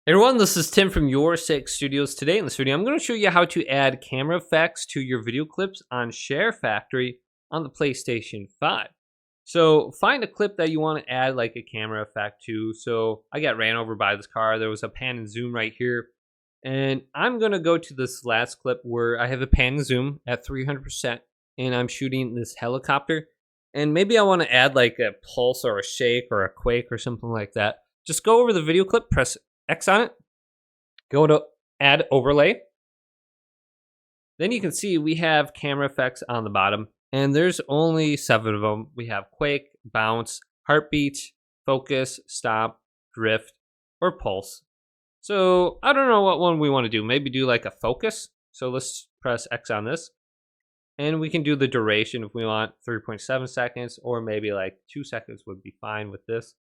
Hey everyone, this is Tim from Your Six Studios. Today in this video, I'm going to show you how to add camera effects to your video clips on ShareFactory on the PlayStation 5. So find a clip that you want to add like a camera effect to. So I got ran over by this car. There was a pan and zoom right here. And I'm going to go to this last clip where I have a pan and zoom at 300% and I'm shooting this helicopter. And maybe I want to add like a pulse or a shake or a quake or something like that. Just go over the video clip, press X on it, go to add overlay. Then you can see we have camera effects on the bottom, and there's only 7 of them. We have quake, bounce, heartbeat, focus, stop, drift, or pulse. So I don't know what one we want to do. Maybe do like a focus. So let's press X on this. And we can do the duration if we want 3.7 seconds, or maybe like 2 seconds would be fine with this.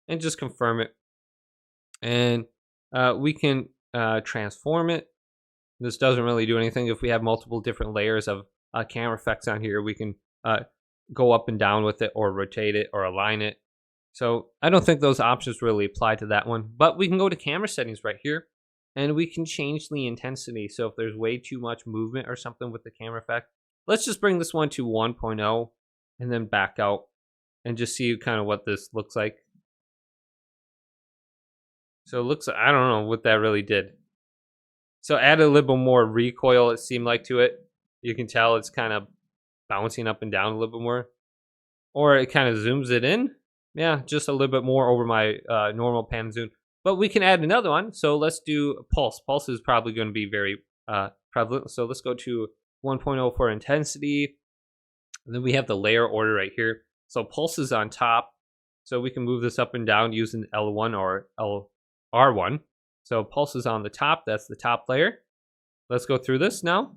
And just confirm it. And we can transform it. This doesn't really do anything. If we have multiple different layers of camera effects on here, we can go up and down with it, or rotate it, or align it. So I don't think those options really apply to that one, but we can go to camera settings right here, and we can change the intensity. So if there's way too much movement or something with the camera effect, let's just bring this one to 1.0 and then back out and just see kind of what this looks like. So it looks, I don't know what that really did. So add a little bit more recoil, it seemed like, to it. You can tell it's kind of bouncing up and down a little bit more. Or it kind of zooms it in. Yeah, just a little bit more over my normal pan zoom. But we can add another one. So let's do pulse. Pulse is probably going to be very prevalent. So let's go to 1.0 for intensity. And then we have the layer order right here. So pulse is on top. So we can move this up and down using L1 or R1. So pulse is on the top. That's the top layer. Let's go through this now.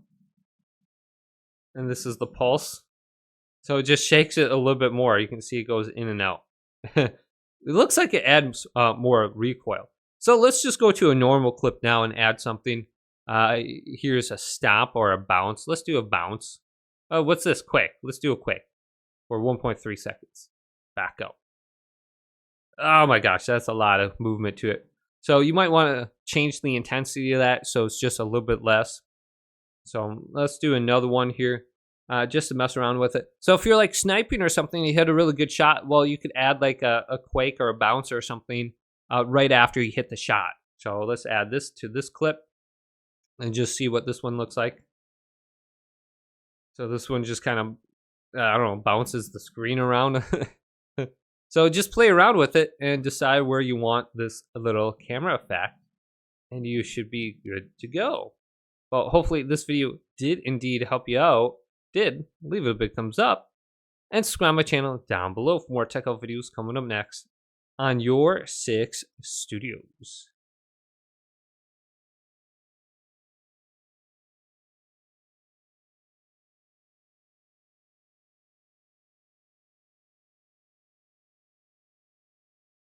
And this is the pulse. So it just shakes it a little bit more. You can see it goes in and out. It looks like it adds more recoil. So let's just go to a normal clip now and add something. Here's a stop or a bounce. Let's do a bounce. What's this? Quick. Let's do a quick for 1.3 seconds. Back up. Oh my gosh, that's a lot of movement to it. So you might want to change the intensity of that so it's just a little bit less. So let's do another one here just to mess around with it. So if you're like sniping or something, you hit a really good shot, well, you could add like a quake or a bounce or something right after you hit the shot. So let's add this to this clip and just see what this one looks like. So this one just kind of, I don't know, bounces the screen around. So just play around with it and decide where you want this little camera effect, and you should be good to go. Well, hopefully this video did indeed help you out. Leave a big thumbs up and subscribe to my channel down below for more tech help videos coming up next on Your Six Studios.